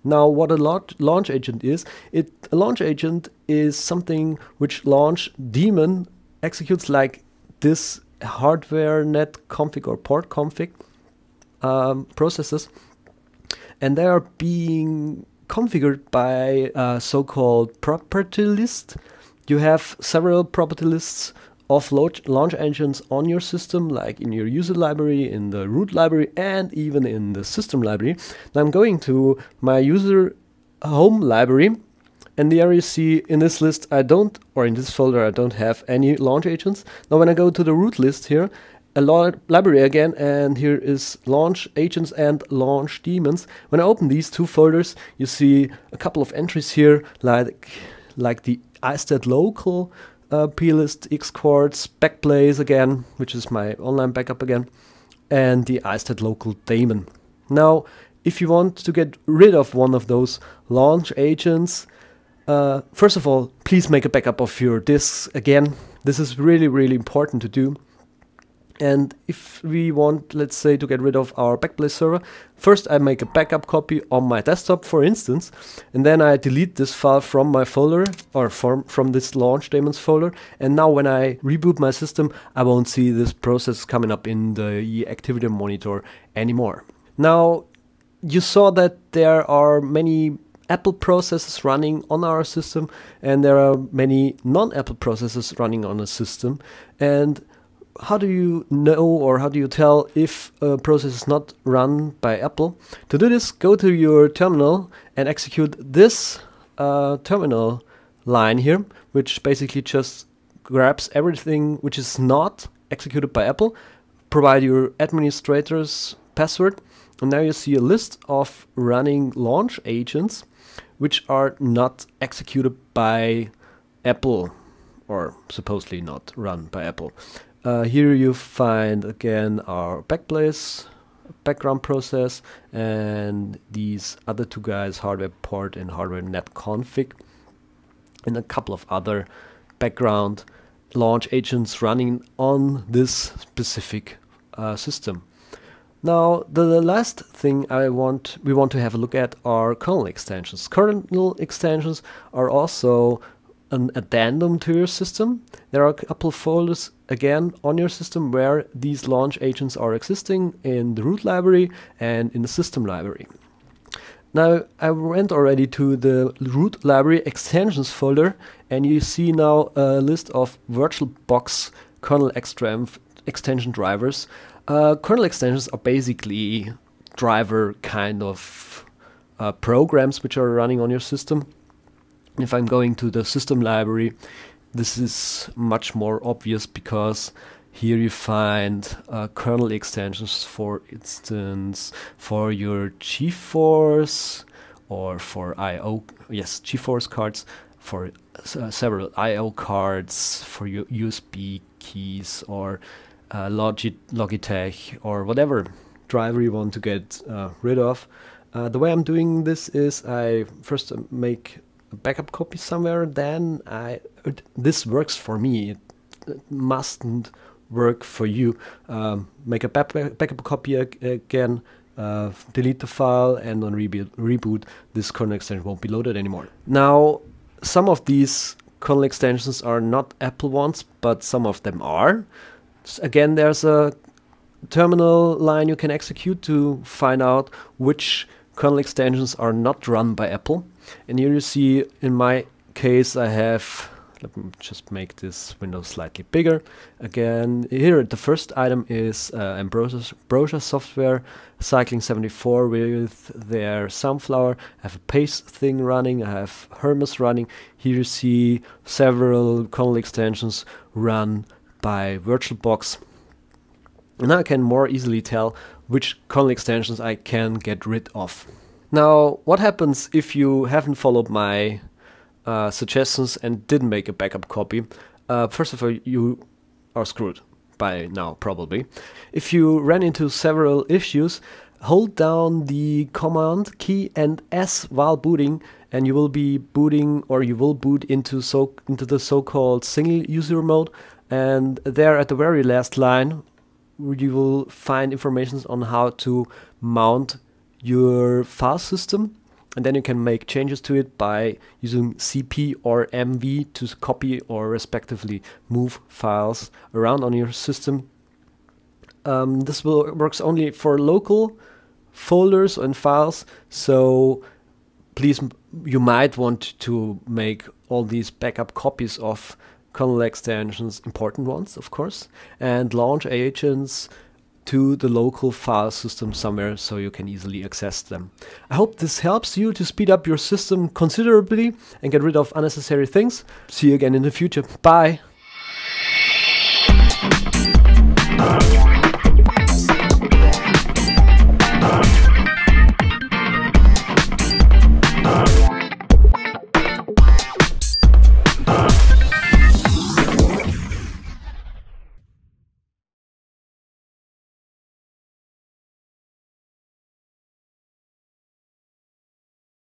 Now, what a launch agent is, a launch agent is something which launch daemon executes like this hardware net config or port config processes, and they are being configured by a so-called property list. You have several property lists of launch agents on your system, like in your user library, in the root library, and even in the system library. Now I'm going to my user home library, and there you see in this list I don't, or in this folder I don't have any launch agents. Now when I go to the root list here, a library again, and here is launch agents and launch daemons. When I open these two folders, you see a couple of entries here, like the istat local plist, xquartz, backblaze again, which is my online backup again, and the istat local daemon. Now, if you want to get rid of one of those launch agents, first of all, please make a backup of your disks again. This is really, really important to do. And if we want, let's say, to get rid of our backblaze server, first I make a backup copy on my desktop, for instance, and then I delete this file from my folder, or from this launch daemons folder. And now when I reboot my system, I won't see this process coming up in the activity monitor anymore. Now, you saw that there are many Apple processes running on our system, and there are many non-Apple processes running on a system. And how do you know, or how do you tell if a process is not run by Apple? To do this, go to your terminal and execute this terminal line here, which basically just grabs everything which is not executed by Apple, provide your administrator's password, and now you see a list of running launch agents which are not executed by Apple, or supposedly not run by Apple. Here you find again our backblaze background process and these other two guys, hardware port and hardware net config, and a couple of other background launch agents running on this specific system. Now, the last thing we want to have a look at are kernel extensions. Kernel extensions are also an addendum to your system. There are a couple of folders again on your system where these launch agents are existing, in the root library and in the system library. Now, I went already to the root library extensions folder, and you see now a list of VirtualBox kernel extension drivers. Kernel extensions are basically driver kind of programs which are running on your system. If I'm going to the system library, this is much more obvious, because here you find kernel extensions, for instance, for your GeForce, or for GeForce cards, for several I/O cards, for your USB keys, or Logitech, or whatever driver you want to get rid of. The way I'm doing this is I first make a backup copy somewhere, then this works for me. It mustn't work for you. Make a backup copy again, delete the file, and on reboot, this kernel extension won't be loaded anymore. Now, some of these kernel extensions are not Apple ones, but some of them are. Again, there's a terminal line you can execute to find out which kernel extensions are not run by Apple. And here you see, in my case, I have, let me just make this window slightly bigger. Again, here the first item is Ambrosia software, Cycling 74 with their Sunflower. I have a Pace thing running, I have Hermes running. Here you see several kernel extensions run by VirtualBox. And now I can more easily tell which kernel extensions I can get rid of. Now, what happens if you haven't followed my suggestions and didn't make a backup copy? First of all, you are screwed by now, probably. If you ran into several issues, hold down the Command key and S while booting, and you will be booting, or you will boot into the so-called single user mode. And there, at the very last line, you will find information on how to mount your file system. and then you can make changes to it by using CP or MV to copy or respectively move files around on your system. This works only for local folders and files, so please, you might want to make all these backup copies of kernel extensions, important ones of course, and launch agents to the local file system somewhere so you can easily access them. I hope this helps you to speed up your system considerably and get rid of unnecessary things. See you again in the future. Bye!